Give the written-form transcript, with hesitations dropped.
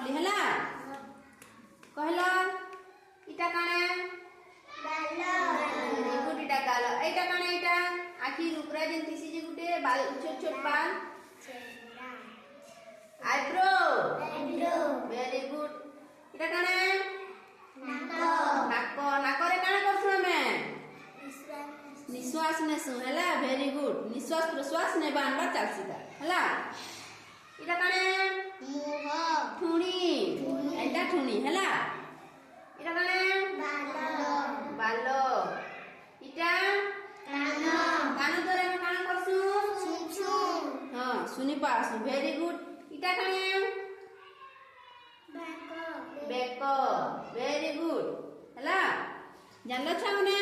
बोली हैला कहल इटा काने वेरी गुड इटा गाल एटा काने एटा आखि रुपरा जेंति सी जे गुटे बाल छोट छोट बाल आईब्रो वेरी गुड इटा काने नाको नाको रे काने करछु हमें निश्वास नेसु हैला वेरी गुड निश्वास प्रश्वास ने बानबा चालसीदा हैला इटा काने मुह ठुणी एटा ठुणी हैला इटा काने बालो इटा कानो कानो तोरे हम काना करसु सुनछु हां सुनी पासु वेरी गुड इटा काने बेको वेरी गुड हैला जानलो छाउने